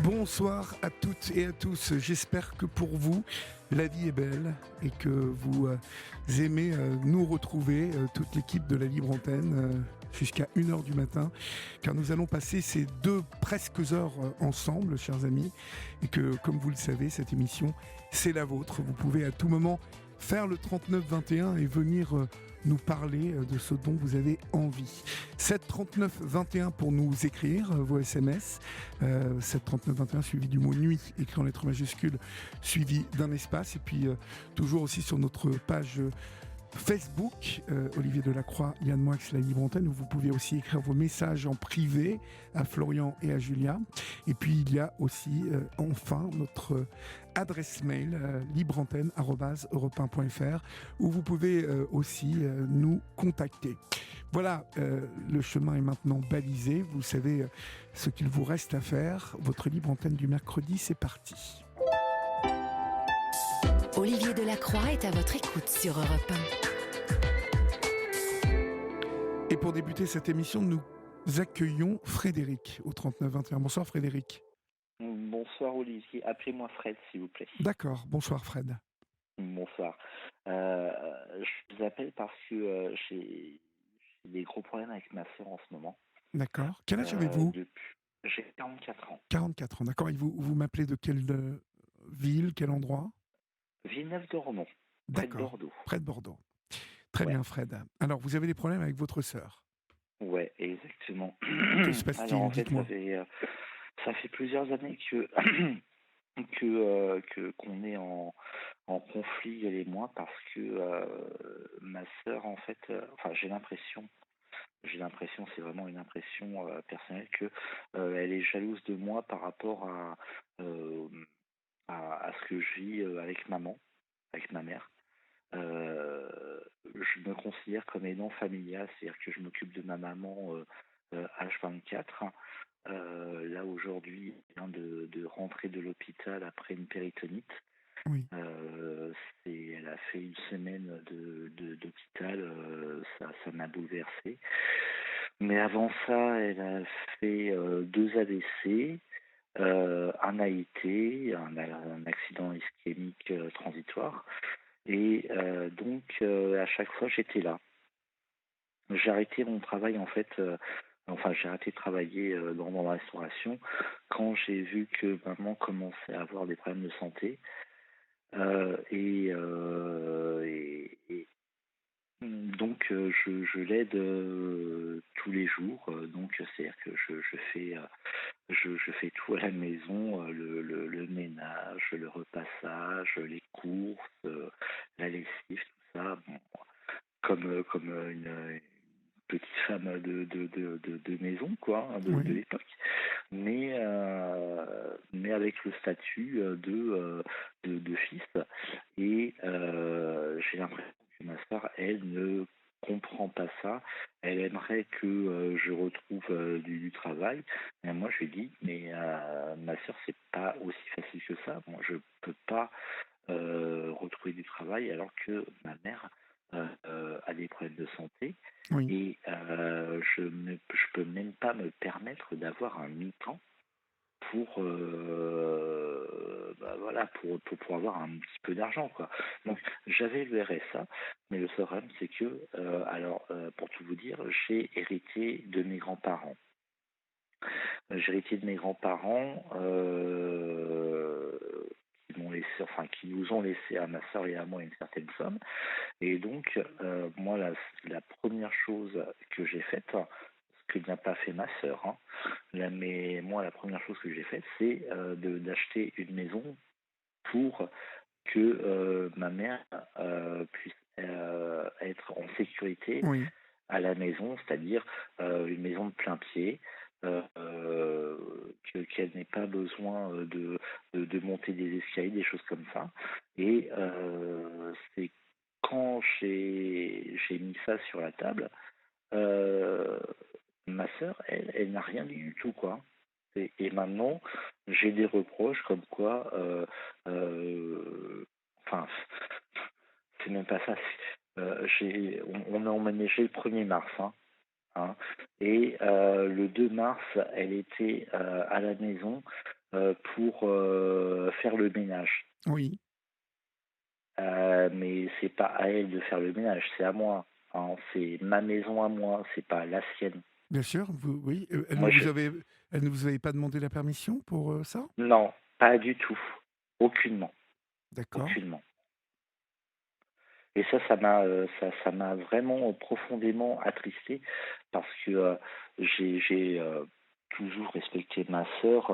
Bonsoir à toutes et à tous. J'espère que pour vous, la vie est belle et que vous aimez nous retrouver, toute l'équipe de la Libre Antenne, jusqu'à 1h du matin, car nous allons passer ces deux presque heures ensemble, chers amis, et que, comme vous le savez, cette émission, c'est la vôtre. Vous pouvez à tout moment faire le 39-21 et venir nous parler de ce dont vous avez envie. 7 39 21 pour nous écrire vos SMS. 7 39 21 suivi du mot nuit écrit en lettres majuscules suivi d'un espace. Et puis toujours aussi sur notre page Facebook, Olivier Delacroix, Yann Moix, la Libre Antenne, où vous pouvez aussi écrire vos messages en privé à Florian et à Julia. Et puis il y a aussi enfin notre adresse mail libreantenne@europe1.fr où vous pouvez aussi nous contacter. Voilà, le chemin est maintenant balisé. Vous savez ce qu'il vous reste à faire. Votre Libre Antenne du mercredi, c'est parti. Olivier Delacroix est à votre écoute sur Europe 1. Et pour débuter cette émission, nous accueillons Frédéric au 39-21. Bonsoir Frédéric. Bonsoir Olivier, appelez-moi Fred s'il vous plaît. D'accord, bonsoir Fred. Bonsoir. Je vous appelle parce que j'ai des gros problèmes avec ma sœur en ce moment. D'accord. Quel âge avez-vous ? J'ai 44 ans. 44 ans, d'accord. Et vous m'appelez de quelle ville, quel endroit ? Villeneuve-d'Ornon, près de Bordeaux. Près de Bordeaux. Très bien Fred. Alors, vous avez des problèmes avec votre sœur ? Ouais, exactement. Que se passe-t-il ? Alors en fait, dites-moi. ça fait plusieurs années qu'on est en conflit, elle et moi, parce que ma sœur, en fait, j'ai l'impression, c'est vraiment une impression personnelle, que elle est jalouse de moi par rapport à ce que je vis avec maman, avec ma mère. Je me considère comme aidant familial, c'est-à-dire que je m'occupe de ma maman H24. Là aujourd'hui, elle vient de rentrer de l'hôpital après une péritonite. Oui. Elle a fait une semaine d'hôpital, ça m'a bouleversé. Mais avant ça, elle a fait 2 AVC, un AIT, un accident ischémique transitoire. Et donc, à chaque fois, j'étais là. J'ai arrêté mon travail, en fait. J'ai arrêté de travailler dans la restauration quand j'ai vu que maman commençait à avoir des problèmes de santé. Donc, je l'aide tous les jours. Donc, c'est-à-dire que je fais tout à la maison, le ménage, le repassage, les courses, la lessive, tout ça. Bon, comme une petite femme de maison, quoi, de l'époque, mais avec le statut de fils. Et j'ai l'impression que ma sœur, elle, ne comprend pas ça. Elle aimerait que je retrouve du travail. Et moi, je lui dis, mais ma sœur, c'est pas aussi facile que ça. Moi, je peux pas retrouver du travail alors que ma mère a des problèmes de santé. Oui. Et je peux même pas me permettre d'avoir un mi-temps pour avoir un petit peu d'argent, quoi. Donc j'avais le RSA, mais le seul problème c'est que pour tout vous dire, j'ai hérité de mes grands-parents. Qui nous ont laissé à ma sœur et à moi une certaine somme. Et donc, moi, la première chose que j'ai faite, ce que n'a pas fait ma sœur, mais moi, la première chose que j'ai faite, c'est d'acheter une maison pour que ma mère puisse être en sécurité à la maison, c'est-à-dire une maison de plein pied, qu'elle n'ait pas besoin de monter des escaliers, des choses comme ça. Et c'est quand j'ai mis ça sur la table, ma sœur, elle n'a rien dit du tout, quoi. Et maintenant, j'ai des reproches comme quoi, c'est même pas ça. On a emménagé le 1er mars, et le 2 mars, elle était à la maison pour faire le ménage. Oui, Mais c'est pas à elle de faire le ménage, c'est à moi. Hein. C'est ma maison à moi, c'est pas la sienne. bien sûr. Oui, Moi, elle ne vous avait pas demandé la permission pour ça? non, pas du tout. Aucunement. D'accord. Aucunement. Et ça m'a vraiment profondément attristé parce que j'ai toujours respecté ma sœur,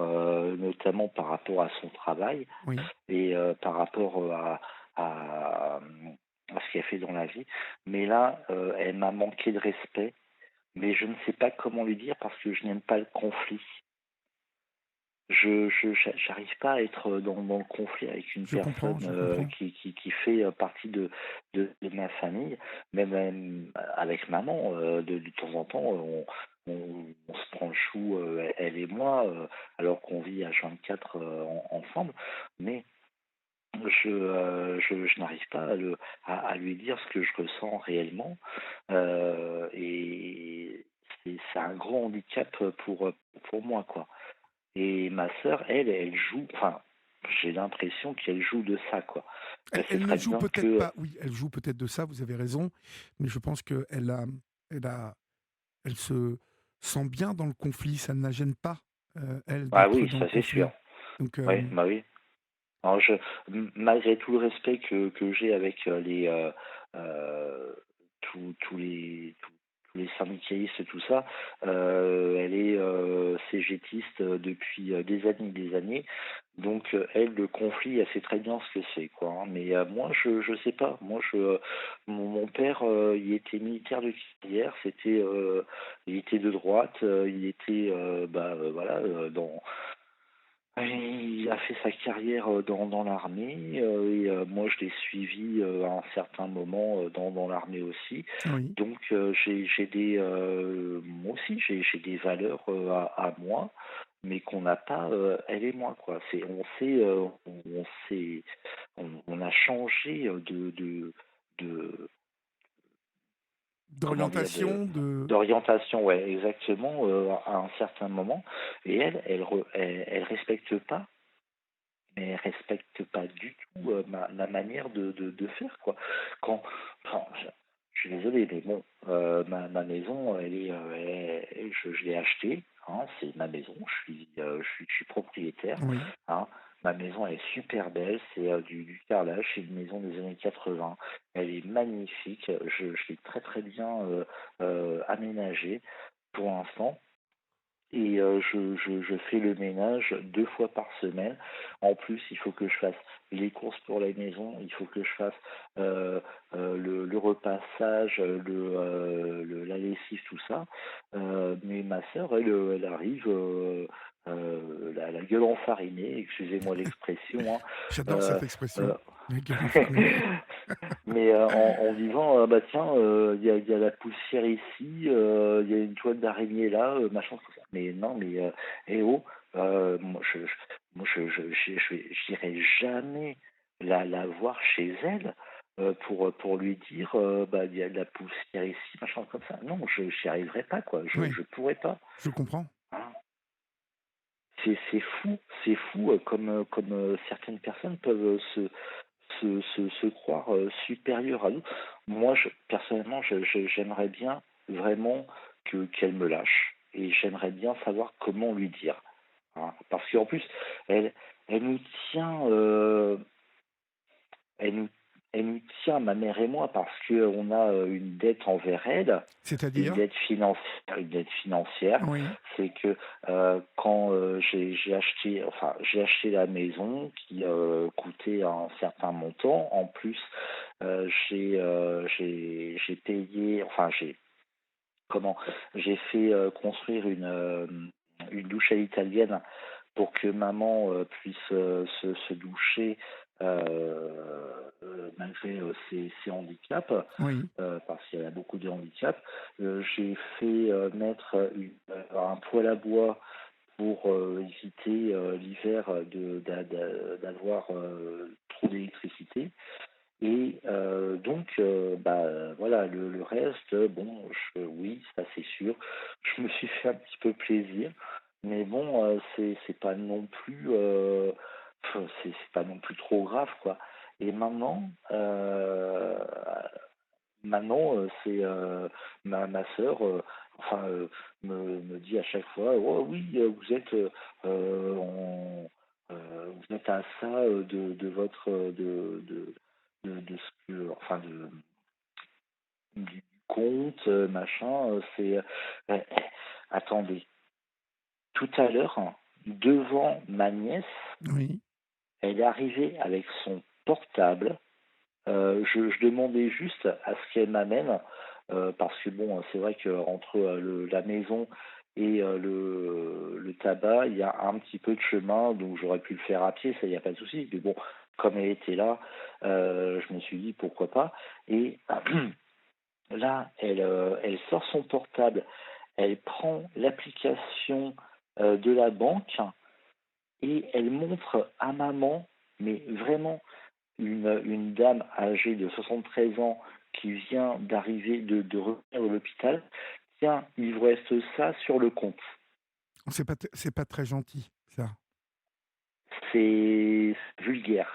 notamment par rapport à son travail Oui. et par rapport à ce qu'elle fait dans la vie. Mais là, elle m'a manqué de respect, mais je ne sais pas comment lui dire parce que je n'aime pas le conflit. J'arrive pas à être dans le conflit avec une personne Je comprends. qui fait partie de ma famille, même avec maman, de temps en temps, on se prend le chou, elle et moi, alors qu'on vit H24 ensemble, mais je n'arrive pas à lui dire ce que je ressens réellement, et c'est un grand handicap pour moi, quoi. Et ma sœur, elle joue, enfin, j'ai l'impression qu'elle joue de ça, quoi. Elle sait Elle ne très joue bien peut-être que, pas, oui, elle joue peut-être de ça, vous avez raison, mais je pense elle a, elle se sent bien dans le conflit, ça ne la gêne pas, elle, ah d'être oui, dans le ça c'est sûr. conflit. Donc, Oui, bah oui. Alors malgré tout le respect que j'ai avec tous les syndicalistes, tout ça, elle est cégétiste depuis des années. Donc elle, le conflit, elle sait très bien ce que c'est, quoi. Hein. Mais moi, je sais pas. Moi, mon père, il était militaire de carrière. Il était de droite. Il était, voilà, il a fait sa carrière dans l'armée et moi je l'ai suivi à un certain moment dans l'armée aussi. oui. Donc moi aussi j'ai des valeurs à moi, mais qu'on n'a pas elle et moi, quoi. On a changé de comment dire, D'orientation, de... d'orientation, ouais, exactement, à un certain moment. Et elle respecte pas, mais elle respecte pas du tout ma manière de faire, quoi. Quand, enfin, je suis désolé, mais bon, ma maison, je l'ai achetée, hein, c'est ma maison, je suis propriétaire, Oui. hein. Ma maison elle est super belle, c'est du carrelage, c'est une maison des années 80, elle est magnifique, je l'ai très très bien aménagée pour l'instant. Et je fais le ménage 2 fois par semaine. En plus, il faut que je fasse les courses pour la maison, il faut que je fasse le repassage, la lessive, tout ça. Mais ma sœur, elle arrive la gueule enfarinée, excusez-moi l'expression, hein, J'adore euh, cette expression, euh, la gueule enfarinée. mais en disant, bah tiens, il y a la poussière ici, il y a une toile d'araignée là, machin, tout ça. Mais non, mais eh oh, moi j'irai jamais la voir chez elle pour lui dire, bah il y a de la poussière ici, machin comme ça. Non, je j'y arriverai pas, quoi. Oui, Je pourrais pas. je comprends. Hein. C'est fou comme certaines personnes peuvent se croire supérieures à nous. Moi, personnellement, j'aimerais bien vraiment qu'elle me lâche et j'aimerais bien savoir comment lui dire. Hein. Parce qu'en plus, elle, elle nous tient, elle nous, elle nous tient, ma mère et moi, parce qu'on a une dette envers elle, C'est-à-dire? une dette financière. Oui, C'est que quand j'ai acheté la maison qui coûtait un certain montant. En plus, j'ai payé, enfin comment, j'ai fait construire une douche à l'italienne pour que maman puisse se doucher malgré ses handicaps, oui, parce qu'elle a beaucoup de handicaps. J'ai fait mettre un poêle à bois pour éviter l'hiver d'avoir trop d'électricité. Et donc, voilà, le reste, bon, oui, ça c'est sûr. Je me suis fait un petit peu plaisir, mais bon, c'est pas non plus, c'est pas non plus trop grave, quoi. Et maintenant, c'est ma sœur, enfin, me dit à chaque fois, oh oui, vous êtes à ça de votre de ce que, enfin du compte, machin. Euh, attendez, tout à l'heure, hein, devant ma nièce, Oui. elle est arrivée avec son portable. Je demandais juste à ce qu'elle m'amène, parce que bon, c'est vrai qu'entre la maison et le tabac, il y a un petit peu de chemin, donc j'aurais pu le faire à pied, ça, il n'y a pas de souci. Mais bon, comme elle était là, je me suis dit pourquoi pas. Et là, elle sort son portable, elle prend l'application de la banque et elle montre à maman, mais vraiment une dame âgée de 73 ans qui vient d'arriver, de revenir de l'hôpital. Tiens, il vous reste ça sur le compte. C'est pas très gentil, ça. C'est vulgaire.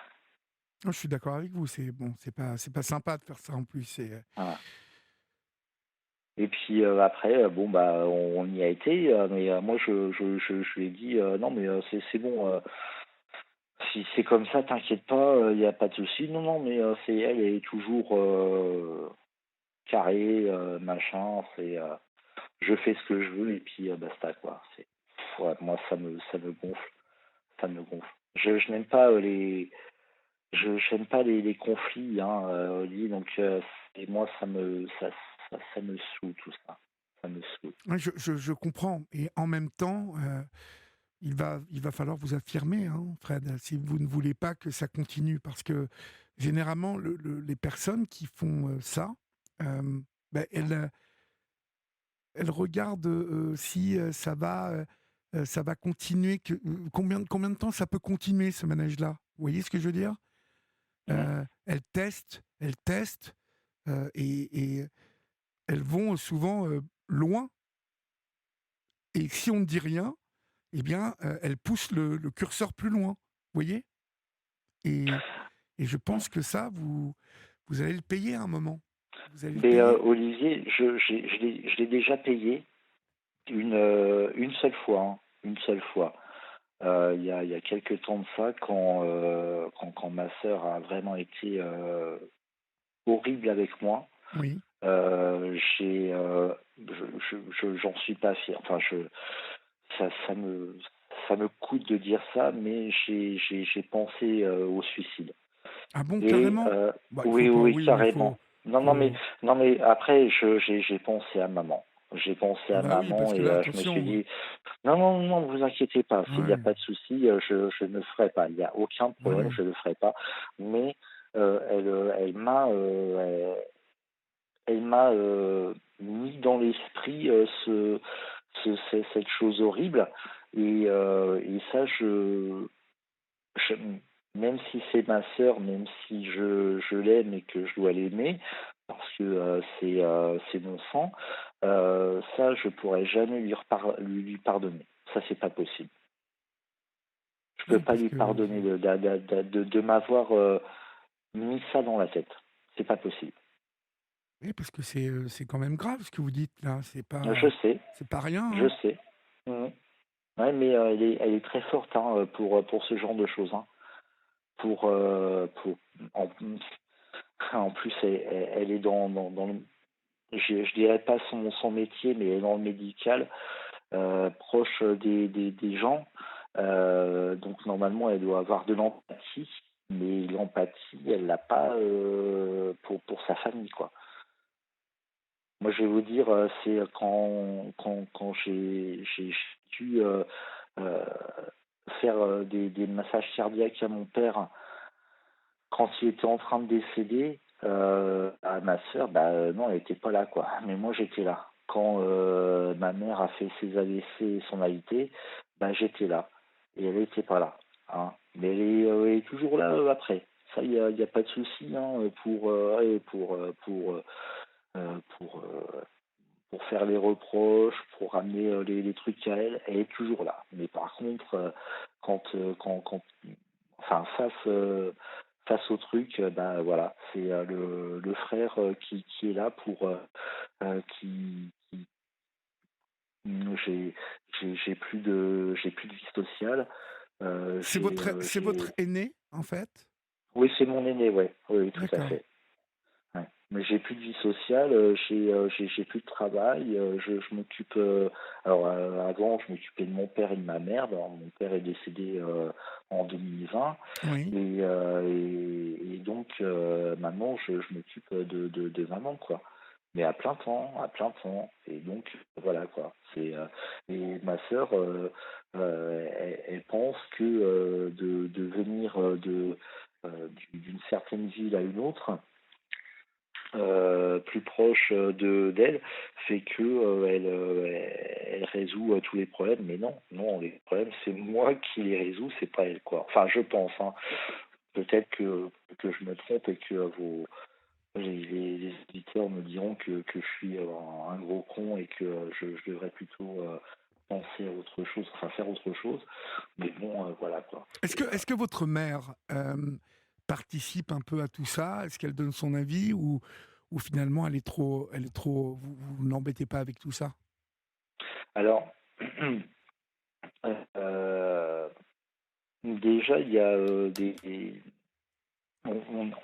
Je suis d'accord avec vous. C'est bon, c'est pas sympa de faire ça en plus. Voilà. Et puis après, bon bah on y a été, mais moi je lui ai dit non mais c'est bon, si c'est comme ça, t'inquiète pas, il n'y a pas de souci. Non non mais elle est toujours carrée, machin, je fais ce que je veux et puis basta quoi. Ouais, moi ça me gonfle, ça me gonfle. Je n'aime pas j'aime pas les conflits, hein, Oli, donc et moi ça me saoule tout ça, ça me saoule. Ouais, je comprends. Et en même temps, il va falloir vous affirmer, hein, Fred, si vous ne voulez pas que ça continue. Parce que généralement, les personnes qui font ça, ben, elles regardent si ça va continuer. Combien de temps ça peut continuer, ce manège-là? Vous voyez ce que je veux dire? Mhm. Elles testent, et elles vont souvent loin. Et si on ne dit rien, eh bien, elles poussent le curseur plus loin. Vous voyez? Et, et je pense que ça, vous allez le payer à un moment. Vous allez le Mais payer. Olivier, je l'ai déjà payé une seule fois, hein, une seule fois. Il y a quelques temps de ça, quand ma sœur a vraiment été horrible avec moi. Oui. J'ai, j'en suis pas fier. Enfin, ça, ça me, ça me coûte de dire ça, mais j'ai pensé au suicide. Ah bon, Et carrément? Bah, il faut oui, pas. oui, Oui, mais carrément. faut. Non, mais après, j'ai pensé à maman. J'ai pensé Ah à bah oui, parce maman que et là, je me suis attention. dit, non, non, non, vous inquiétez pas, il n'y a Ouais, pas de souci, je ne le ferai pas. Il n'y a aucun problème, ouais. je ne le ferai pas. Mais elle m'a mis dans l'esprit cette chose horrible. Et ça, je- même si c'est ma sœur, même si je l'aime et que je dois l'aimer, parce que c'est mon sang, ça, je pourrais jamais lui pardonner. Ça, c'est pas possible. Je peux Oui, pas parce lui que pardonner de m'avoir mis ça dans la tête. C'est pas possible. c'est quand même grave ce que vous dites là. Je sais, C'est pas rien. je Hein. sais. Mhm. Ouais, mais elle est très forte, hein, pour ce genre de choses, hein. Pour en, en plus, elle est dans le, je dirais pas son métier, mais elle est dans le médical, proche des gens. Donc normalement, elle doit avoir de l'empathie, mais l'empathie, elle l'a pas pour sa famille, quoi. Moi, je vais vous dire, c'est quand j'ai dû euh, faire des massages cardiaques à mon père quand il était en train de décéder, à ma sœur, bah non, elle était pas là, quoi. Mais moi, j'étais là. Quand ma mère a fait ses AVC et son AIT, bah j'étais là. Et elle était pas là, hein. Mais elle est toujours là après. Ça, y a pas de souci, hein, pour pour faire les reproches, pour ramener les trucs à elle, elle est toujours là. Mais par contre, enfin face au truc, bah voilà, c'est le frère qui est là pour qui j'ai j'ai plus de vie sociale. C'est votre aîné, en fait? Oui, c'est mon aîné, ouais, oui, oui, tout à D'accord. fait. Ouais. Mais j'ai plus de vie sociale, j'ai plus de travail, je m'occupe. Alors avant, je m'occupais de mon père et de ma mère. Alors, mon père est décédé en 2020 Oui. et donc maintenant je m'occupe de maman quoi. Mais à plein temps, à plein temps. Et donc voilà quoi. Et ma sœur, elle pense que de venir d'une certaine ville à une autre plus proche d'elle fait que elle résout tous les problèmes. Mais non, non, les problèmes c'est moi qui les résous, c'est pas elle quoi. Enfin, je pense. Hein. Peut-être que je me trompe et que les auditeurs me diront que je suis un gros con et que je devrais plutôt penser à autre chose, enfin faire autre chose. Mais bon, voilà quoi. Est-ce que votre mère participe un peu à tout ça? Est-ce qu'elle donne son avis ou finalement elle est trop, vous n'embêtez pas avec tout ça? Alors, euh, déjà il y a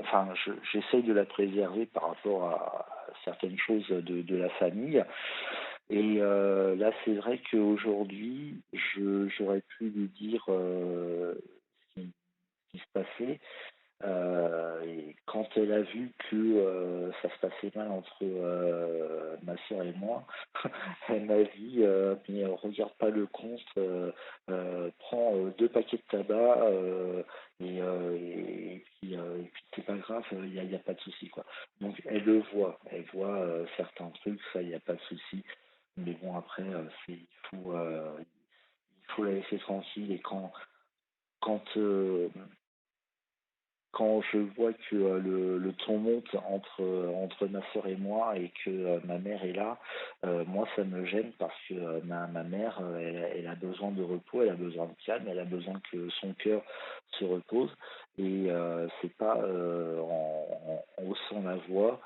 enfin, j'essaye de la préserver par rapport à certaines choses de la famille. Et là, c'est vrai qu'aujourd'hui, j'aurais pu lui dire ce qui se passait. Et quand elle a vu que ça se passait mal entre ma soeur et moi, elle m'a dit mais regarde pas le compte, prends 2 paquets de tabac et puis c'est pas grave, y a pas de souci quoi. Donc elle voit certains trucs, ça y a pas de souci. Mais bon après il faut la laisser tranquille et quand quand je vois que le ton monte entre ma soeur et moi et que ma mère est là, moi ça me gêne parce que ma mère, elle a besoin de repos, elle a besoin de calme, elle a besoin que son cœur se repose et c'est pas en haussant la voix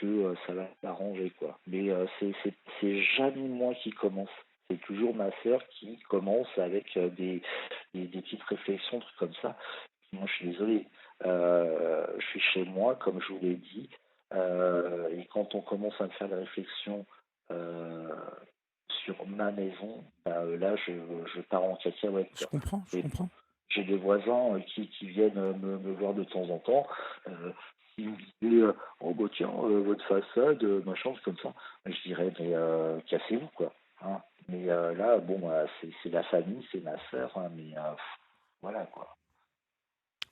que ça va s'arranger quoi. Mais c'est jamais moi qui commence. C'est toujours ma sœur qui commence avec des petites réflexions, trucs comme ça. Moi, je suis désolé. Je suis chez moi, comme je vous l'ai dit, et quand on commence à me faire des réflexions euh, sur ma maison, bah, là, je pars en cacahuète, Je quoi. comprends, je Et bon, comprends. j'ai des voisins qui viennent me voir de temps en temps. S'ils me disaient, oh bah tiens, votre façade, machin, c'est comme ça, je dirais, mais cassez-vous, quoi. Hein. Mais là, bon, c'est la famille, c'est ma sœur, hein, mais voilà, quoi.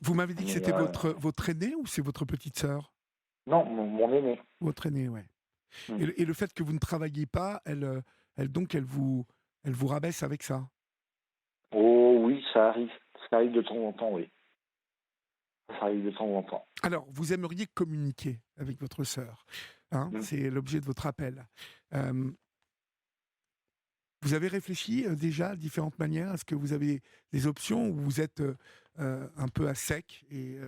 Vous m'avez dit que Mais c'était votre aîné ou c'est votre petite sœur? non, mon aîné. Votre aîné, ouais. Mm. Et le fait que vous ne travailliez pas, elle vous rabaisse avec ça. Oh oui, ça arrive. Ça arrive de temps en temps, oui. Ça arrive de temps en temps. Alors, vous aimeriez communiquer avec votre sœur, hein, Mm. c'est l'objet de votre appel. Euh, Vous avez réfléchi déjà à différentes manières? Est-ce que vous avez des options ou vous êtes un peu à sec et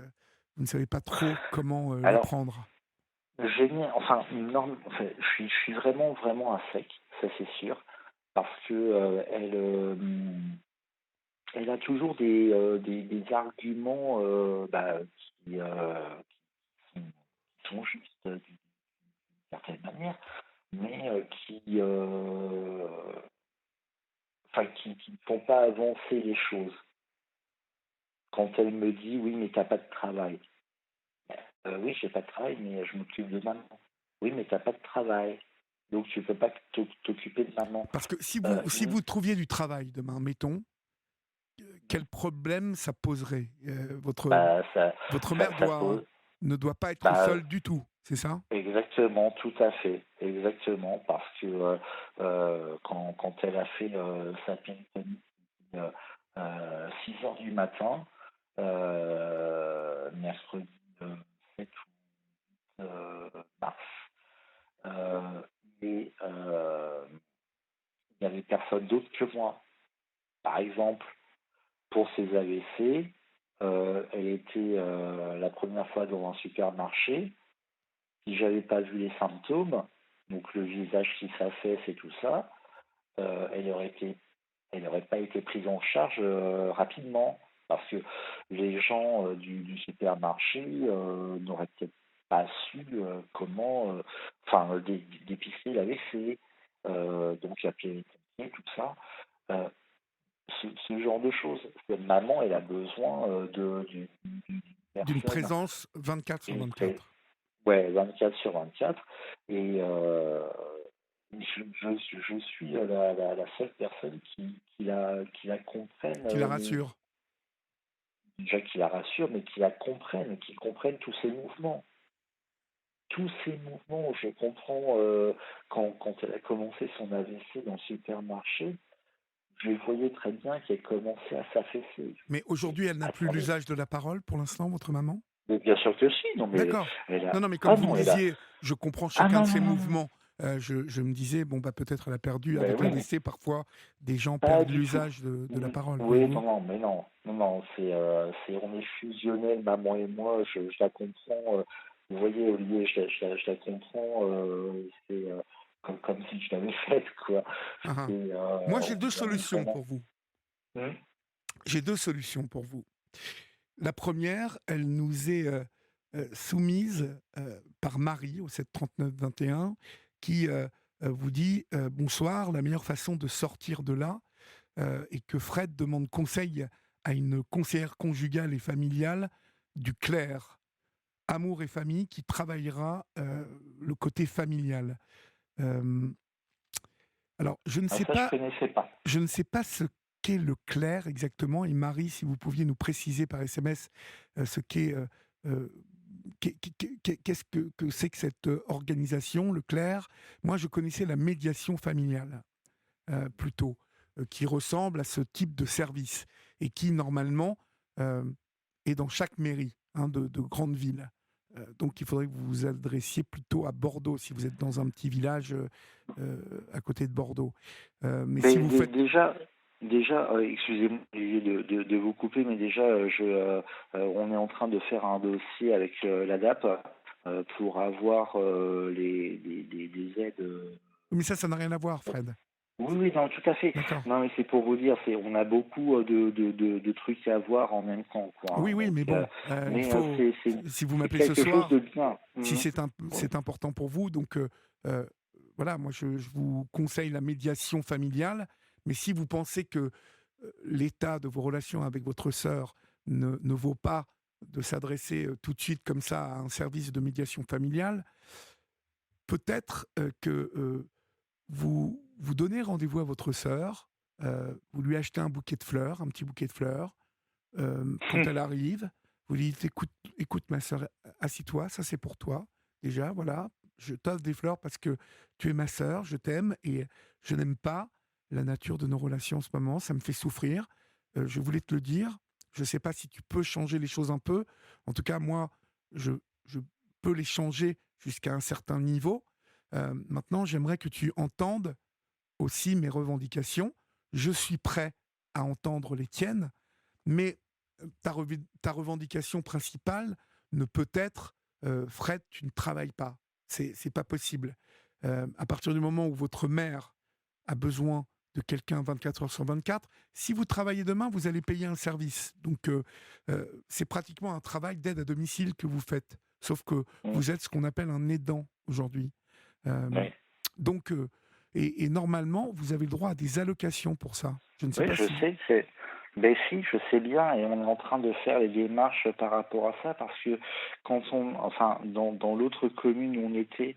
vous ne savez pas trop comment la Alors, prendre? j'ai mis, enfin, enfin, je suis vraiment, vraiment à sec, ça c'est sûr, parce que elle a toujours des arguments qui, qui sont justes d'une certaine manière, mais qui ne font pas avancer les choses. Quand elle me dit oui, mais t'as pas de travail. Oui, j'ai pas de travail, mais je m'occupe de maman. Oui, mais t'as pas de travail. Donc tu peux pas t'occuper de maman. Parce que Euh, si il- vous trouviez du travail demain, mettons, quel problème ça poserait? bah, Votre mère ça pose. ne doit pas être Bah, seule du tout, c'est ça? exactement, tout à fait. Exactement, parce que quand elle a fait sa pénitentiaire 6 heures du matin, mercredi 7 mars, Euh, et personne d'autre que moi. Par exemple, pour ses AVC, elle était la première fois dans un supermarché. Si j'avais pas vu les symptômes, donc le visage qui s'affaisse et tout ça, elle n'aurait pas été prise en charge rapidement. Parce que les gens du supermarché n'auraient peut-être pas su comment dépister l'AVC. Donc appeler les pompiers, tout ça. Euh, ce genre de choses. Maman, elle a besoin d'une D'une personne, présence 24 sur une pré- 24. ouais, 24 sur 24. Et je suis la seule personne qui la comprenne, Qui la rassure. déjà qui la rassure, mais qui comprenne tous ses mouvements. Tous ces mouvements, je comprends quand elle a commencé son AVC dans le supermarché, je voyais très bien qu'elle commençait à s'affaisser. Mais aujourd'hui, elle n'a plus Attendez, l'usage de la parole pour l'instant, votre maman? mais bien sûr que si, non mais D'accord. elle a... Non, non, mais comme Ah vous me non, elle a... disiez, je comprends Ah chacun de non, ses non, non, non. mouvements. Je me disais, bon, bah, peut-être elle a perdu, Ben avec oui, mais l'AVC, parfois, des gens pas perdent du tout. l'usage de la parole, Oui, non, voyez-vous? non, mais non. Non, non, on est fusionnels, maman et moi, je la comprends. Vous voyez, Olivier, je la comprends. C'est comme si je l'avais faite, quoi. Ah, ah. Et Moi, j'ai deux on est solutions vraiment... pour vous. Hum. J'ai deux solutions pour vous. La première, elle nous est soumise par Marie au 739-21 qui vous dit bonsoir, la meilleure façon de sortir de là et que Fred demande conseil à une conseillère conjugale et familiale du clerc, amour et famille, qui travaillera le côté familial. Euh, alors, Ah, ça, je connaissais pas. je ne sais pas ce qu'est le clerc exactement. Et Marie, si vous pouviez nous préciser par SMS ce qu'est, euh, qu'est-ce que c'est que cette organisation, le clerc. Moi, je connaissais la médiation familiale plutôt, qui ressemble à ce type de service et qui normalement euh, est dans chaque mairie de grandes villes. Donc il faudrait que vous vous adressiez plutôt à Bordeaux si vous êtes dans un petit village à côté de Bordeaux. Mais si Mais vous faites... déjà, excusez-moi Olivier, de vous couper, mais déjà, on est en train de faire un dossier avec l'ADAP pour avoir des aides. Mais ça n'a rien à voir, Fred. Oui, oui, non, tout à fait. D'accord. Non, mais c'est pour vous dire, on a beaucoup de trucs à voir en même temps, quoi, Oui, hein. oui, Donc, mais bon, il faut... Si vous c'est m'appelez ce quelque chose soir, de bien. si Mhm. c'est important pour vous, donc euh, voilà, moi je vous conseille la médiation familiale, mais si vous pensez que l'état de vos relations avec votre sœur ne vaut pas de s'adresser tout de suite comme ça à un service de médiation familiale, peut-être que vous donnez rendez-vous à votre sœur, vous lui achetez un bouquet de fleurs, un petit bouquet de fleurs, quand elle arrive, vous lui dites écoute ma sœur, assis-toi, ça c'est pour toi, déjà, voilà, je t'offre des fleurs parce que tu es ma sœur, je t'aime et je n'aime pas la nature de nos relations en ce moment, ça me fait souffrir. Je voulais te le dire, je ne sais pas si tu peux changer les choses un peu. En tout cas, moi, je peux les changer jusqu'à un certain niveau. Maintenant, j'aimerais que tu entendes aussi mes revendications. Je suis prêt à entendre les tiennes, mais ta revendication principale ne peut être Fred, tu ne travailles pas. C'est pas possible. À partir du moment où votre mère a besoin de quelqu'un 24 heures sur 24, si vous travaillez demain, vous allez payer un service. Donc, c'est pratiquement un travail d'aide à domicile que vous faites. Sauf que Mhm. vous êtes ce qu'on appelle un aidant aujourd'hui. Euh, Oui. donc, et normalement, vous avez le droit à des allocations pour ça. Je ne sais Oui, pas je si... sais, ben si, je sais bien, et on est en train de faire les démarches par rapport à ça, parce que enfin, dans l'autre commune où on était,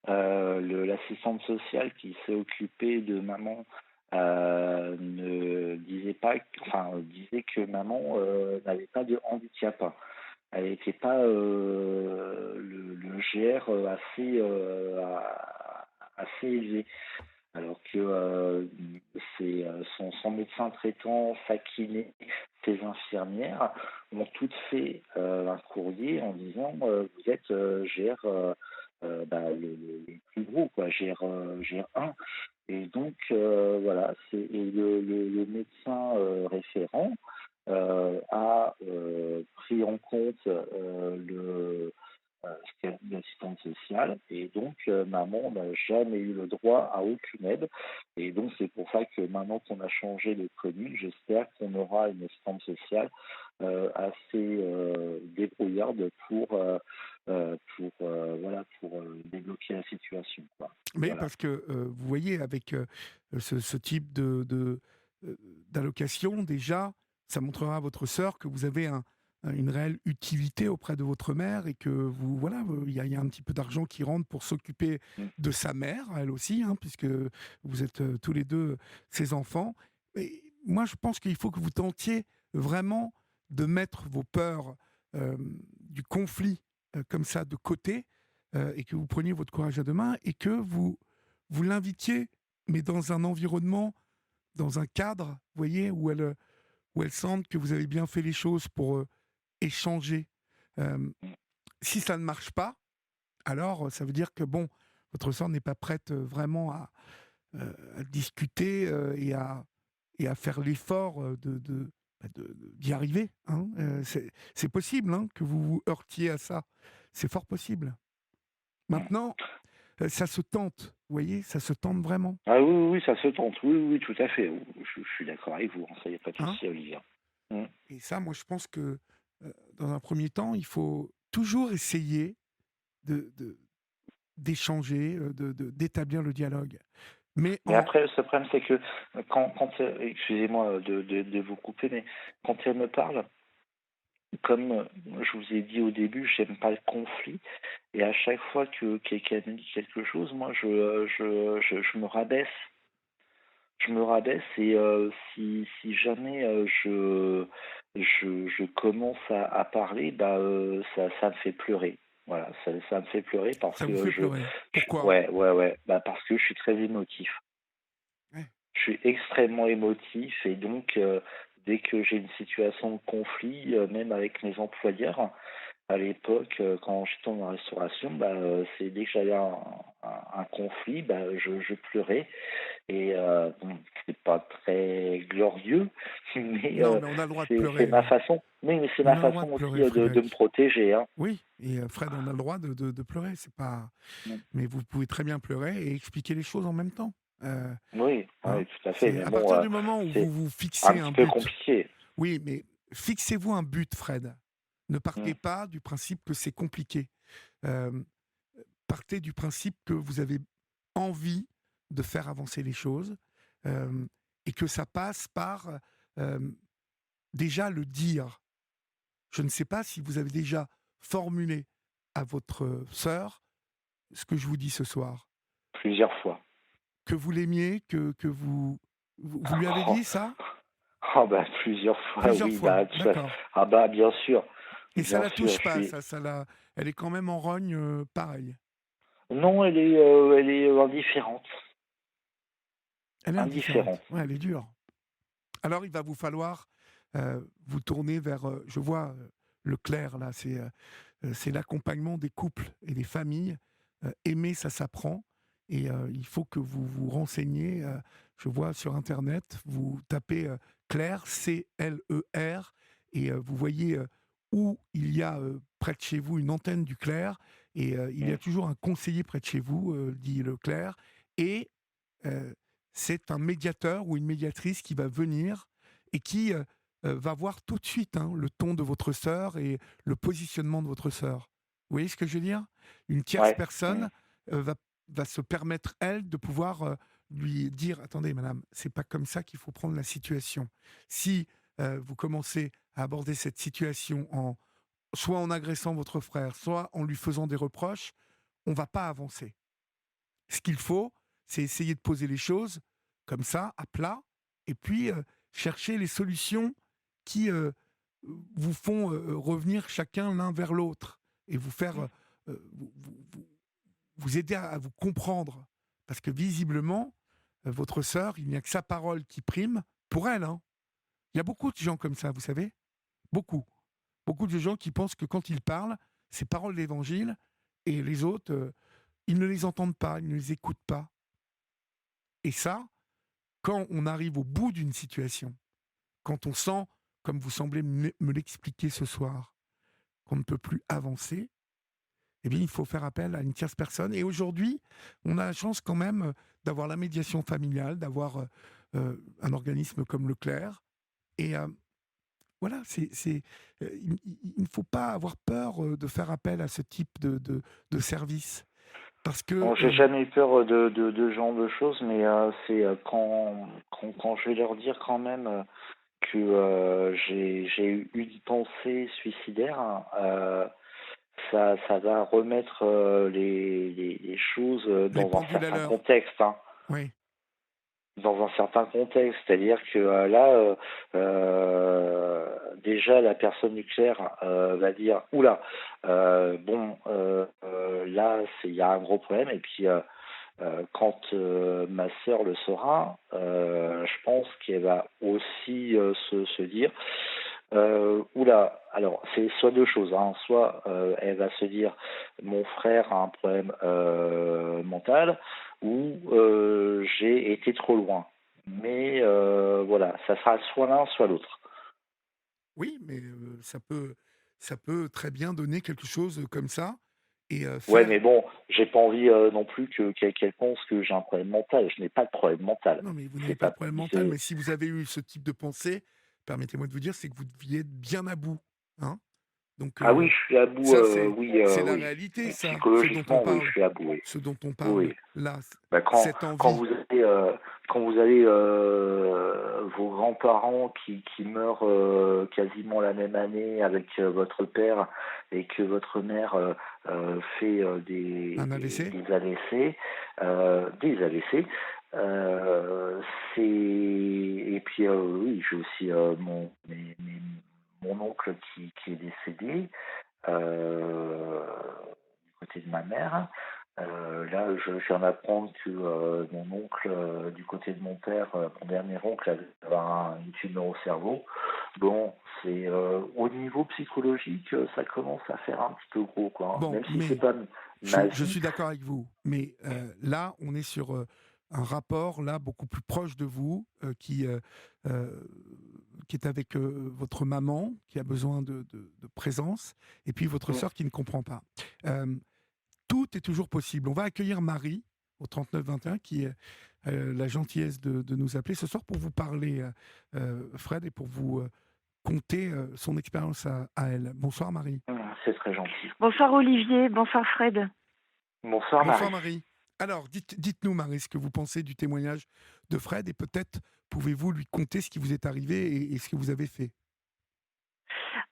l'assistante sociale qui s'est occupée de maman ne disait pas, enfin, disait que maman n'avait pas de handicap. Elle n'était pas le GR assez élevé. Alors que son médecin traitant, sa kiné, ses infirmières ont toutes fait un courrier en disant vous êtes GR les plus gros, quoi. J'ai un. Et donc, voilà, et le médecin référent a pris en compte ce qu'est l'assistante sociale. Et donc, maman n'a jamais eu le droit à aucune aide. Et donc, c'est pour ça que maintenant qu'on a changé de commune, j'espère qu'on aura une assistante sociale assez débrouillarde pour débloquer la situation, quoi. Mais Voilà. parce que vous voyez, avec ce type euh, d'allocation, déjà, ça montrera à votre sœur que vous avez une réelle utilité auprès de votre mère et que vous, voilà, il y a un petit peu d'argent qui rentre pour s'occuper Mm. de sa mère, elle aussi, hein, puisque vous êtes tous les deux ses enfants. Et moi, je pense qu'il faut que vous tentiez vraiment de mettre vos peurs du conflit comme ça de côté et que vous preniez votre courage à deux mains et que vous l'invitiez, mais dans un environnement, dans un cadre, vous voyez, où elle sente que vous avez bien fait les choses pour échanger. Euh, Si ça ne marche pas, alors ça veut dire que bon, votre sœur n'est pas prête vraiment à discuter et à faire l'effort d'y arriver. Hein. C'est possible hein, que vous vous heurtiez à ça. C'est fort possible. Maintenant, ça se tente, vous voyez, ça se tente vraiment. Ah oui, oui, oui, ça se tente. Oui, oui, oui, tout à fait. Je suis d'accord avec vous. Ça, il n'y a pas de Hein. souci, Olivia. Mm. Et ça, moi, je pense que dans un premier temps, il faut toujours essayer de- d'échanger, d'établir le dialogue. Mais Mais après, le problème, c'est que excusez-moi de vous couper, mais quand elle me parle, comme je vous ai dit au début, j'aime pas le conflit. Et à chaque fois que quelqu'un me dit quelque chose, moi, je me rabaisse. Je me rabaisse et si jamais je commence à parler, ça me fait pleurer. Voilà, ça me fait pleurer parce ça vous que fait pleurer. Pourquoi? ouais, ouais, ouais, parce que je suis très émotif. Ouais. Je suis extrêmement émotif et donc dès que j'ai une situation de conflit, même avec mes employeurs, à l'époque, quand j'étais en restauration, c'est dès que j'avais un conflit, je pleurais. Et bon, c'est pas très glorieux, mais Non, mais on a le droit de c'est pleurer. ma façon. Oui, mais c'est On ma a le droit façon de aussi pleurer, de me Frédéric. protéger, hein. Oui, et Fred, on a le droit de pleurer. C'est pas. Mm. Mais vous pouvez très bien pleurer et expliquer les choses en même temps. Euh, Oui, hein. oui, tout à fait. C'est Mais à bon, partir du moment où c'est vous vous un fixez petit un peu but. compliqué. Oui, mais fixez-vous un but, Fred. Ne partez Mm. pas du principe que c'est compliqué. Euh, Partez du principe que vous avez envie de faire avancer les choses euh, et que ça passe par euh, déjà le dire. Je ne sais pas si vous avez déjà formulé à votre sœur ce que je vous dis ce soir. Plusieurs fois. Que vous l'aimiez, que vous lui avez dit ça? Oh, plusieurs fois, Plusieurs oui, fois, d'accord. bien sûr, Et ça bien la sûr, touche pas, elle est quand même en rogne pareil. Non, elle est indifférente. Elle est indifférente. Indifférente. Ouais, elle est dure. Alors il va vous falloir vous tourner vers, je vois le clair là, c'est l'accompagnement des couples et des familles. Aimer, ça s'apprend. Et il faut que vous vous renseigniez. Je vois sur Internet, vous tapez Claire, C-L-E-R, et vous voyez où il y a près de chez vous une antenne du Clair. Et il y a Mm. toujours un conseiller près de chez vous, dit le Clair. Et euh, c'est un médiateur ou une médiatrice qui va venir et qui va voir tout de suite hein, le ton de votre sœur et le positionnement de votre sœur. Vous voyez ce que je veux dire? Une tierce Ouais. Mm. personne va se permettre, elle, de pouvoir lui dire, attendez, madame, c'est pas comme ça qu'il faut prendre la situation. Si vous commencez à aborder cette situation soit en agressant votre frère, soit en lui faisant des reproches, on va pas avancer. Ce qu'il faut, c'est essayer de poser les choses comme ça, à plat, et puis chercher les solutions qui vous font revenir chacun l'un vers l'autre et vous faire vous aider à vous comprendre. Parce que visiblement, votre sœur, il n'y a que sa parole qui prime pour elle. Hein. Il y a beaucoup de gens comme ça, vous savez. Beaucoup. Beaucoup de gens qui pensent que quand ils parlent, c'est parole d'évangile et les autres, ils ne les entendent pas, ils ne les écoutent pas. Et ça, quand on arrive au bout d'une situation, quand on sent, comme vous semblez me l'expliquer ce soir, qu'on ne peut plus avancer, eh bien, il faut faire appel à une tierce personne. Et aujourd'hui, on a la chance quand même d'avoir la médiation familiale, d'avoir un organisme comme Leclerc. Et voilà, il ne faut pas avoir peur de faire appel à ce type de service. Parce que, Bon, j'ai jamais eu peur de ce genre de choses, mais c'est quand je vais leur dire quand même que j'ai eu une pensée suicidaire, ça va remettre les choses les dans un pendules à certain l'heure. contexte, hein. Oui, Dans un certain contexte, c'est-à-dire que là, déjà la personne nucléaire va dire, oula, là il y a un gros problème, et puis quand ma sœur le saura, je pense qu'elle va aussi se dire, oula, alors c'est soit deux choses, hein, soit elle va se dire mon frère a un problème mental, ou j'ai été trop loin. Mais voilà, ça sera soit l'un, soit l'autre. oui, mais ça peut très bien donner quelque chose comme ça et Ouais, faire. mais bon, j'ai pas envie non plus qu'elle pense que j'ai un problème mental. Je n'ai pas de problème mental. Non, mais vous n'avez C'est pas de pas, problème mental, c'est, mais si vous avez eu ce type de pensée, permettez-moi de vous dire, c'est que vous deviez être bien à bout, hein. Donc Ah oui, je suis à bout, ça, oui, c'est la oui. réalité, ça, ce dont on Psychologiquement, oui, je parle. suis à bout, oui. Ce dont on Oui, parle, oui. là, Bah, cette envie. quand vous avez vos grands-parents qui meurent quasiment la même année avec votre père, et que votre mère fait Un AVC? des AVC, c'est, et puis oui, j'ai aussi mon oncle qui est décédé du côté de ma mère. Là, je viens d'apprendre que mon oncle, du côté de mon père, mon dernier oncle, avait une tumeur au cerveau. Bon, c'est au niveau psychologique, ça commence à faire un petit peu gros, quoi, hein. Bon, Même si c'est mais pas ma je vie. suis d'accord avec vous, mais là, on est sur un rapport là beaucoup plus proche de vous euh, qui est avec votre maman qui a besoin de présence et puis votre Mm. sœur qui ne comprend pas. Euh, Tout est toujours possible. On va accueillir Marie au 3921 qui a la gentillesse de nous appeler ce soir pour vous parler, Fred, et pour vous conter son expérience à elle. Bonsoir Marie. C'est très gentil. Bonsoir Olivier, bonsoir Fred. Bonsoir Bonsoir Marie. Marie. Alors, dites-nous Marie ce que vous pensez du témoignage de Fred et peut-être pouvez-vous lui conter ce qui vous est arrivé et ce que vous avez fait.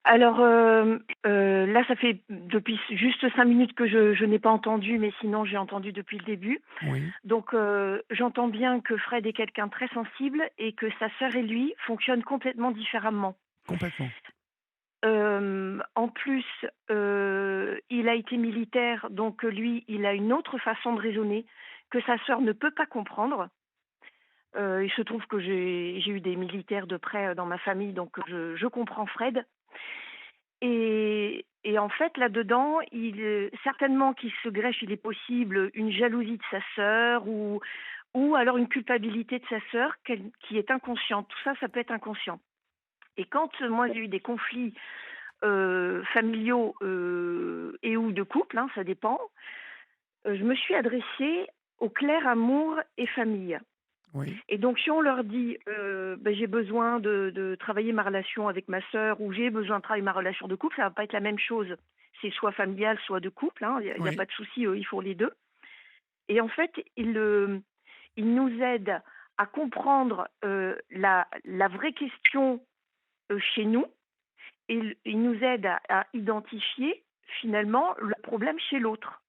Alors là, ça fait depuis juste 5 minutes que je n'ai pas entendu, mais sinon j'ai entendu depuis le début. Oui, Donc j'entends bien que Fred est quelqu'un de très sensible et que sa sœur et lui fonctionnent complètement différemment. complètement. En plus, il a été militaire, donc lui, il a une autre façon de raisonner que sa sœur ne peut pas comprendre. Il se trouve que j'ai eu des militaires de près dans ma famille, donc je comprends Fred. Et en fait, là-dedans, certainement qu'il se greffe, il est possible, une jalousie de sa sœur ou alors une culpabilité de sa sœur qui est inconsciente. Tout ça, ça peut être inconscient. Et quand moi j'ai eu des conflits familiaux et ou de couple, hein, ça dépend, je me suis adressée au clair amour et famille. Oui, Et donc, si on leur dit j'ai besoin de travailler ma relation avec ma sœur ou j'ai besoin de travailler ma relation de couple, ça va pas être la même chose. C'est soit familial, soit de couple, hein, il n'y a oui. pas de souci, ils font les deux. Et en fait, ils nous aident à comprendre la vraie question chez nous et ils nous aident à identifier finalement le problème chez l'autre.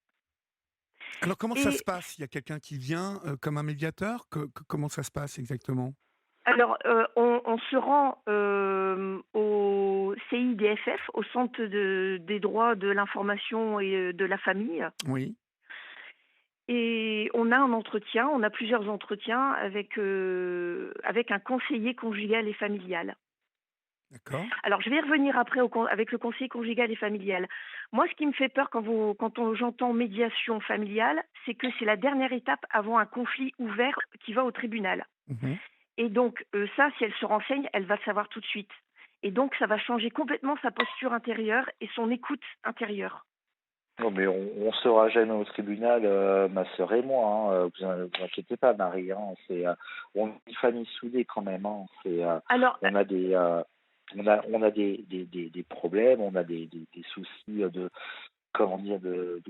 Alors comment ça se Et passe? Il y a quelqu'un qui vient comme un médiateur? Comment ça se passe exactement? alors, on se rend au CIDFF, au Centre des droits de l'information et de la famille, Oui, et on a un entretien, on a plusieurs entretiens avec un conseiller conjugal et familial. D'accord. Alors, je vais y revenir après avec le conseiller conjugal et familial. Moi, ce qui me fait peur j'entends médiation familiale, c'est que c'est la dernière étape avant un conflit ouvert qui va au tribunal. Mhm. Et donc, ça, si elle se renseigne, elle va le savoir tout de suite. Et donc, ça va changer complètement sa posture intérieure et son écoute intérieure. Non, mais on sera jamais au tribunal, ma sœur et moi. Vous inquiétez pas, Marie. On est une famille soudée quand même. Alors, On a des, on a des problèmes, on a des soucis de, comment dire, de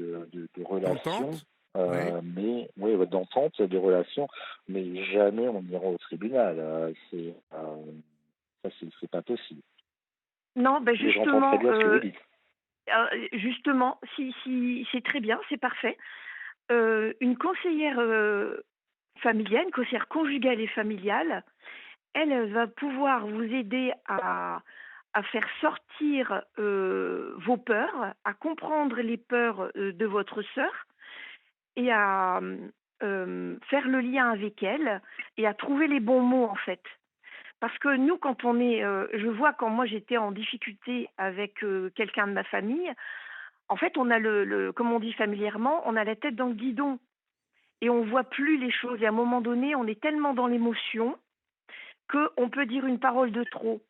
relations. D'entente. Oui. Mais oui, ouais, d'entente, de relations, mais jamais on ira au tribunal. Ça, c'est pas possible. non, ben Mais j'entends très justement, bien ce que vous dites. si c'est très bien, c'est parfait. Une conseillère familiale, une conseillère conjugale et familiale, elle va pouvoir vous aider à faire sortir vos peurs, à comprendre les peurs de votre sœur et à faire le lien avec elle et à trouver les bons mots en fait. Parce que nous, je vois quand moi j'étais en difficulté avec quelqu'un de ma famille, en fait, on a comme on dit familièrement, on a la tête dans le guidon et on voit plus les choses. Et à un moment donné, on est tellement dans l'émotion qu'on peut dire une parole de trop.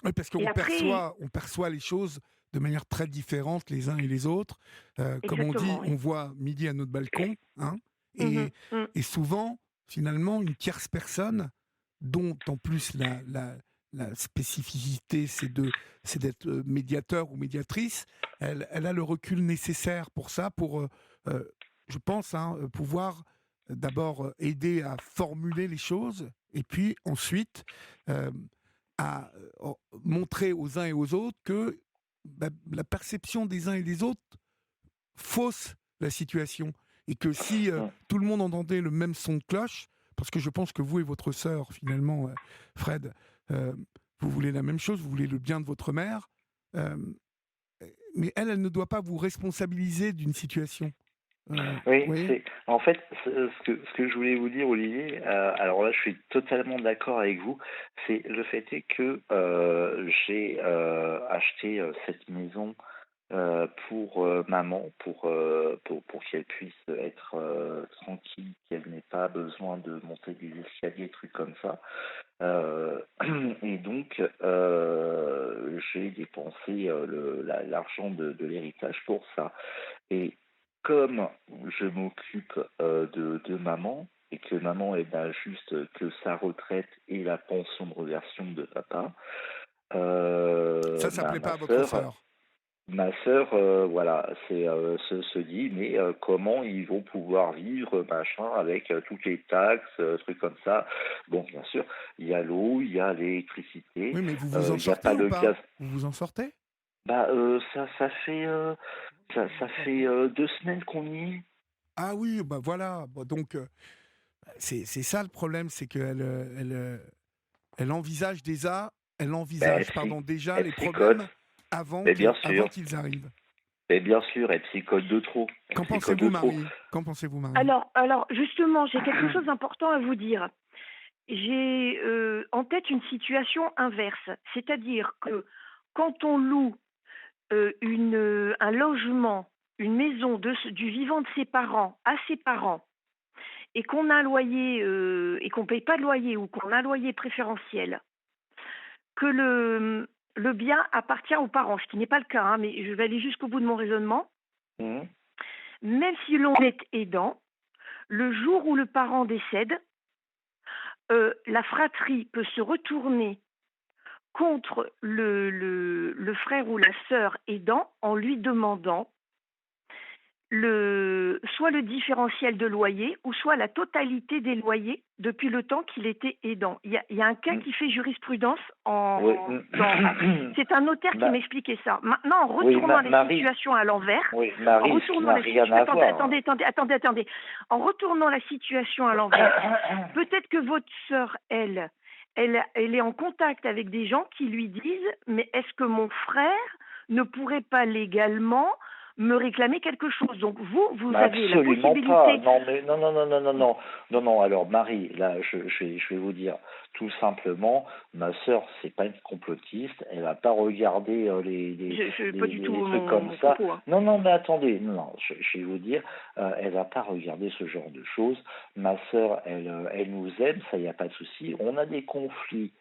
Oui, parce Et après, on perçoit les choses de manière très différente les uns et les autres. Comme on exactement, dit, oui. on voit midi à notre balcon, hein, Mhm, et, mm, et souvent, finalement, une tierce personne, dont en plus la spécificité, c'est d'être médiateur ou médiatrice, elle a le recul nécessaire pour ça, euh, je pense, hein, pouvoir d'abord aider à formuler les choses, et puis ensuite euh, à montrer aux uns et aux autres que la perception des uns et des autres fausse la situation. Et que si tout le monde entendait le même son de cloche, parce que je pense que vous et votre sœur, finalement, Fred, euh, vous voulez la même chose, vous voulez le bien de votre mère, euh, mais elle ne doit pas vous responsabiliser d'une situation. Vous Oui, voyez. en fait ce que je voulais vous dire, Olivier. Alors là, je suis totalement d'accord avec vous. C'est le fait est que j'ai acheté cette maison pour maman, pour qu'elle puisse être tranquille, qu'elle n'ait pas besoin de monter des escaliers, trucs comme ça. Euh, et donc, j'ai dépensé l'argent de l'héritage pour ça. Et comme je m'occupe de maman, et que maman n'a juste que sa retraite et la pension de réversion de papa, Ça plaît pas à votre sœur, sœur. ma sœur, voilà, se dit, mais comment ils vont pouvoir vivre, machin, avec toutes les taxes, trucs comme ça. Bon, bien sûr, il y a l'eau, il y a l'électricité, Oui, mais vous vous en il n'y a sortez pas ou le pas? gaz. Vous vous en sortez? Bah, ça fait 2 semaines qu'on y est. Ah oui, bah voilà. Bon, donc, c'est ça le problème, c'est qu'elle elle envisage déjà, elle Bah, envisage, pardon, déjà elle les psychote, problèmes avant mais bien avant sûr, qu'ils arrivent. elle psychote de trop, elle Qu'en psychote de pensez-vous, trop. Marie? Qu'en pensez-vous, Marie? alors justement, j'ai quelque chose d'important à vous dire. J'ai en tête une situation inverse, c'est-à-dire que quand on loue un logement, une maison du vivant de ses parents à ses parents, et qu'on a un loyer et qu'on ne paye pas de loyer ou qu'on a un loyer préférentiel, que le bien appartient aux parents, ce qui n'est pas le cas, hein, mais je vais aller jusqu'au bout de mon raisonnement. Mhm. Même si l'on est aidant, le jour où le parent décède, la fratrie peut se retourner contre le frère ou la sœur aidant en lui demandant soit le différentiel de loyer ou soit la totalité des loyers depuis le temps qu'il était aidant. Il y a un cas qui fait jurisprudence Oui. c'est un notaire qui Ma- m'expliquait ça. Maintenant, en oui, retournant la Marie, situation à l'envers, oui, en Marie, ce qui retournant n'a la rien situation, à voir. attendez. En retournant la situation à l'envers, peut-être que votre sœur, elle est en contact avec des gens qui lui disent, mais est-ce que mon frère ne pourrait pas légalement me réclamer quelque chose. Donc vous Mais avez la absolument pas. possibilité. Non, mais non, non, non, non, non, non, non, non. Alors Marie, là, je vais vous dire tout simplement, ma sœur, c'est pas une complotiste. Elle va pas regarder Pas du tout les trucs comme mon ça. propos, hein. Non, non, mais attendez, non, non, je vais vous dire, elle va pas regarder ce genre de choses. Ma sœur, elle nous aime, ça y a pas de souci. On a des conflits.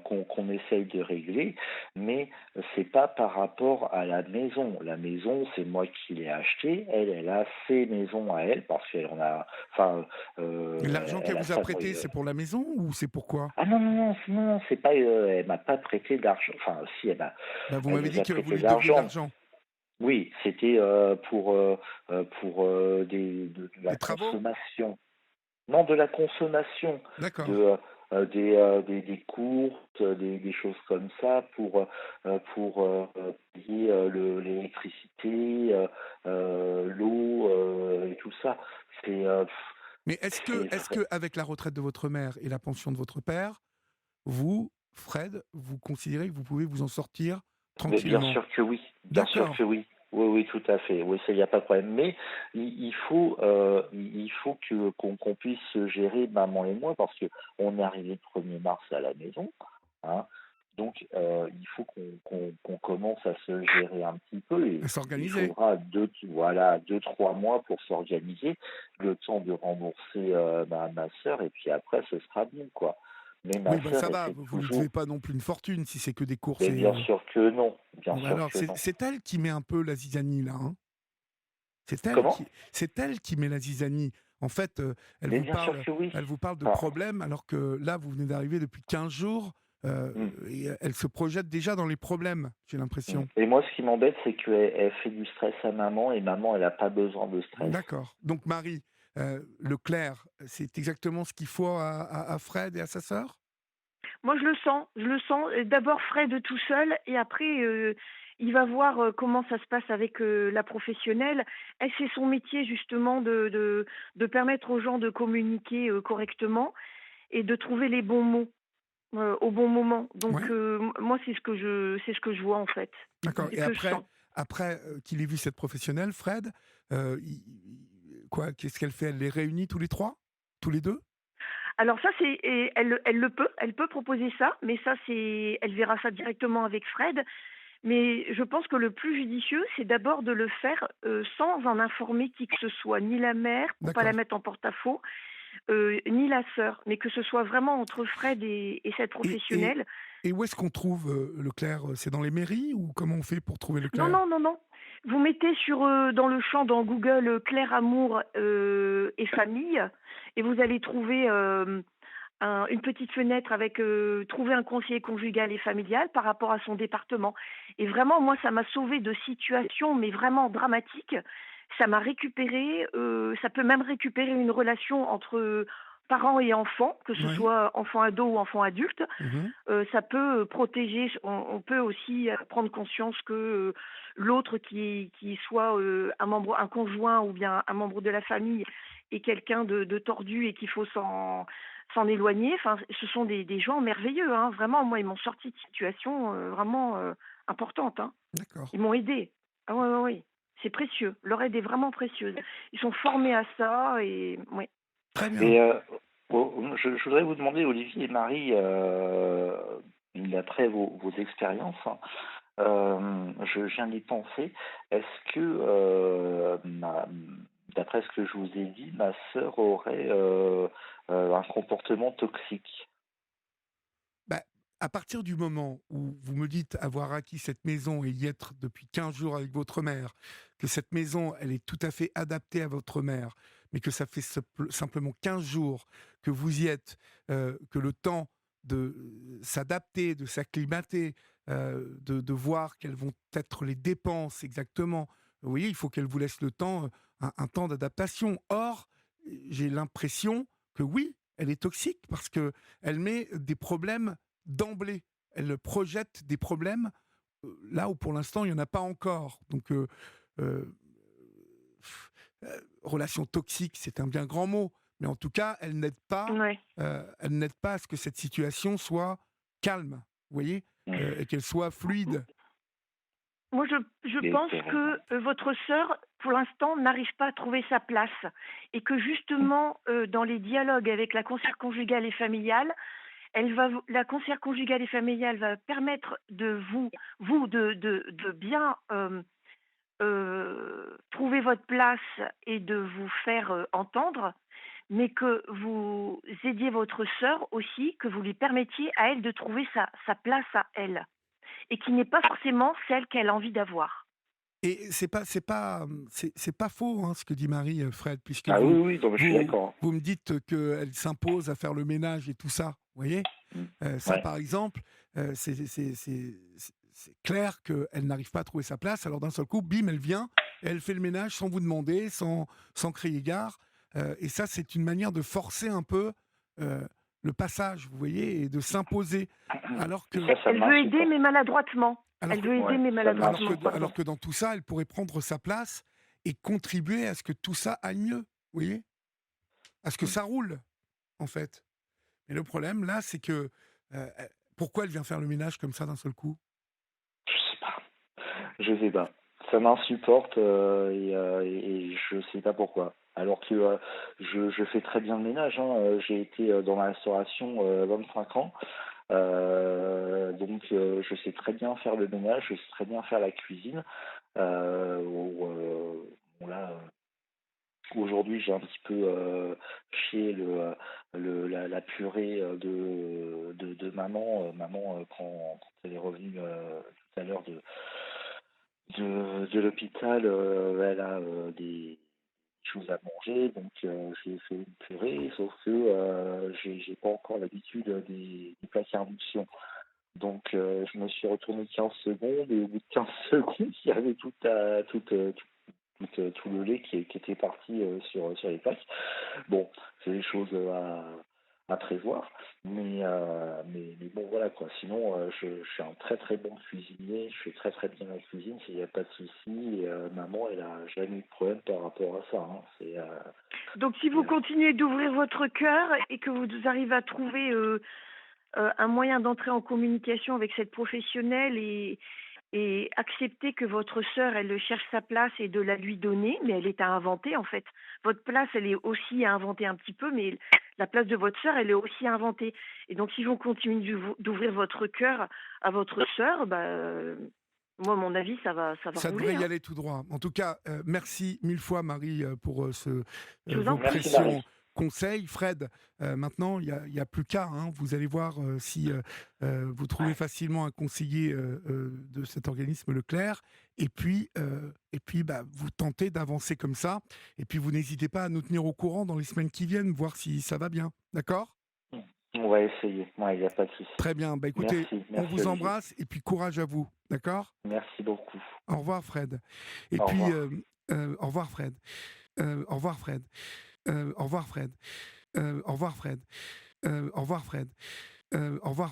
Qu'on essaye de régler, mais c'est pas par rapport à la maison. La maison, c'est moi qui l'ai achetée. Elle a ses maisons à elle parce qu'elle en a. Enfin, L'argent qu'elle elle a vous a ça. prêté, c'est pour la maison ou c'est pourquoi? Ah non, non, non, non, c'est pas. Elle m'a pas prêté d'argent. Enfin, si, Bah, vous elle m'avez nous dit a que vous prêté lui deviez de d'argent. l'argent. Oui, c'était pour de la Des travaux? consommation. Non, de la consommation, D'accord. de, des courses, des choses comme ça pour payer l'électricité, l'eau et tout ça. C'est Mais est-ce vrai. que avec la retraite de votre mère et la pension de votre père, vous, Fred, vous considérez que vous pouvez vous en sortir Mais bien tranquillement? sûr que oui, bien sûr D'accord. que oui. Oui, oui, tout à fait. Oui, ça, il n'y a pas de problème. Mais il faut qu'on puisse se gérer, maman et moi, parce que on est arrivé le 1er mars à la maison, hein. Donc, il faut qu'on commence à se gérer un petit peu et À il s'organiser. faudra deux, 3 mois pour s'organiser, le temps de rembourser ma sœur et puis après, ce sera bien, quoi. Mais ma Oui, bah sœur ça va, essaie vous lui toujours. devez pas non plus une fortune si c'est que des courses Mais et... bien sûr que non, bien Bon, bah sûr alors, que non. c'est elle qui met un peu la zizanie, là, hein. Comment? C'est elle qui met la zizanie. En fait, Mais bien sûr que oui. elle vous parle de Enfin, problèmes, alors que là, vous venez d'arriver depuis 15 jours, mm, et elle se projette déjà dans les problèmes, j'ai mm. l'impression. Et moi, ce qui m'embête, c'est qu'elle fait du stress à maman et maman, elle n'a pas besoin de stress. D'accord. Donc, Marie, Leclerc, c'est exactement ce qu'il faut à Fred et à sa sœur? Moi, je le sens, je le sens. D'abord Fred tout seul, et après, il va voir comment ça se passe avec la professionnelle. Elle, c'est son métier justement de permettre aux gens de communiquer correctement et de trouver les bons mots au bon moment. Donc, Ouais. moi, c'est ce que je vois en fait, D'accord. c'est Et que je après, sens. qu'il ait vu cette professionnelle, Fred, quoi, qu'est-ce qu'elle fait? Elle les réunit tous les trois? Tous les deux? Alors ça, elle peut proposer ça, mais ça, elle verra ça directement avec Fred. Mais je pense que le plus judicieux, c'est d'abord de le faire sans en informer qui que ce soit, ni la mère, pour pas la D'accord. mettre en porte-à-faux, ni la sœur, mais que ce soit vraiment entre Fred et cette Et, et, professionnelle. et où est-ce qu'on trouve Leclerc? C'est dans les mairies ou comment on fait pour trouver Non, Leclerc? non, non, non. Vous mettez dans le champ dans Google Claire Amour et famille, et vous allez trouver une petite fenêtre avec trouver un conseiller conjugal et familial par rapport à son département. Et vraiment, moi, ça m'a sauvée de situations, mais vraiment dramatiques. Ça m'a récupéré, ça peut même récupérer une relation entre parents et enfants, que ce Oui. soit enfant ado ou enfant adulte. Mhm. Ça peut protéger, on peut aussi prendre conscience que l'autre qui soit un conjoint ou bien un membre de la famille est quelqu'un de tordu et qu'il faut s'en éloigner. Enfin, ce sont des gens merveilleux, hein. Vraiment, moi, ils m'ont sorti de situations vraiment importantes, hein. D'accord. Ils m'ont aidé. Ah ouais, ouais, ouais. C'est précieux. Leur aide est vraiment précieuse. Ils sont formés à ça et ouais. Très bien. Et je voudrais vous demander, Olivier et Marie, d'après vos expériences, hein, je viens d'y penser. Est-ce que, d'après ce que je vous ai dit, ma sœur aurait un comportement toxique? Bah, à partir du moment où vous me dites avoir acquis cette maison et y être depuis 15 jours avec votre mère, que cette maison, elle est tout à fait adaptée à votre mère, mais que ça fait simplement 15 jours que vous y êtes, que le temps de s'adapter, de s'acclimater, de voir quelles vont être les dépenses exactement. Vous voyez, il faut qu'elle vous laisse le temps, un temps d'adaptation. Or, j'ai l'impression que oui, elle est toxique parce que elle met des problèmes d'emblée. Elle projette des problèmes là où pour l'instant il n'y en a pas encore. Donc, euh, relation toxique, c'est un bien grand mot, mais en tout cas, Ouais. elle n'aide pas à ce que cette situation soit calme, vous voyez, Mm. et qu'elle soit fluide. Moi, je Et pense c'est vraiment- que votre sœur, pour l'instant, n'arrive pas à trouver sa place et que justement, dans les dialogues avec la conseillère conjugale et familiale, la conseillère conjugale et familiale va permettre de vous de bien trouver votre place et de vous faire entendre, mais que vous aidiez votre sœur aussi, que vous lui permettiez à elle de trouver sa place à elle et qui n'est pas forcément celle qu'elle a envie d'avoir. Et c'est pas faux hein, ce que dit Marie, Fred, puisque Ah oui, oui, non, mais je suis vous, d'accord. vous me dites qu'elle s'impose à faire le ménage et tout ça. Vous voyez. Mm. Ça, Ouais. par exemple, c'est clair qu'elle n'arrive pas à trouver sa place. Alors d'un seul coup, bim, elle vient, et elle fait le ménage sans vous demander, sans crier gare. Et ça, c'est une manière de forcer un peu euh, le passage, vous voyez, et de s'imposer. Alors que, Et ça Elle veut aider, m'insupporte. mais maladroitement. alors Elle que, veut aider, Ouais, mais ça maladroitement. alors que dans tout ça, elle pourrait prendre sa place et contribuer à ce que tout ça aille mieux, vous voyez, à ce que Mm. ça roule, en fait. Mais le problème, là, c'est que pourquoi elle vient faire le ménage comme ça d'un seul coup? Je sais pas. Je sais pas. Ça m'insupporte et je sais pas pourquoi. Alors que je fais très bien le ménage. Hein. J'ai été dans la restauration 25 ans. Donc je sais très bien faire le ménage, je sais très bien faire la cuisine. Bon, là, aujourd'hui, j'ai un petit peu chié la purée de maman. Maman, quand elle est revenue tout à l'heure de l'hôpital, elle a des choses à manger, donc j'ai fait une purée, sauf que j'ai pas encore l'habitude des plats à induction. Donc je me suis retourné 15 secondes et au bout de 15 secondes, il y avait tout le lait qui était parti sur les plaques. Bon, c'est des choses à prévoir, mais bon voilà quoi. Sinon, je suis un très très bon cuisinier, je fais très très bien la cuisine, il n'y a pas de souci. Et, maman, elle a jamais eu de problème par rapport à ça. Hein. Donc, si vous continuez d'ouvrir votre cœur et que vous arrivez à trouver un moyen d'entrer en communication avec cette professionnelle et accepter que votre sœur, elle cherche sa place et de la lui donner, mais elle est à inventer en fait. Votre place, elle est aussi à inventer un petit peu, mais la place de votre sœur, elle est aussi à inventer. Et donc, si vous continuez d'ouvrir votre cœur à votre sœur, moi, à mon avis, ça va Ça rouler. devrait y Hein. aller tout droit. En tout cas, merci mille fois, Marie, pour Je vous en vos prie. Merci précieux Marie. conseils. Fred, maintenant, il y a plus qu'à. Hein. Vous allez voir si vous trouvez facilement un conseiller de cet organisme Leclerc. Et puis bah, vous tentez d'avancer comme ça. Et puis, vous n'hésitez pas à nous tenir au courant dans les semaines qui viennent, voir si ça va bien. D'accord? On va essayer, il n'y a pas de souci. Très bien. Bah, écoutez, Merci, on merci vous Olivier. embrasse et puis courage à vous. D'accord? Merci beaucoup. Au revoir, Fred. Et Au puis, revoir. au revoir, Fred. Au revoir, Fred. Au revoir, Fred. Au revoir, Fred. Au revoir, Fred. Au revoir.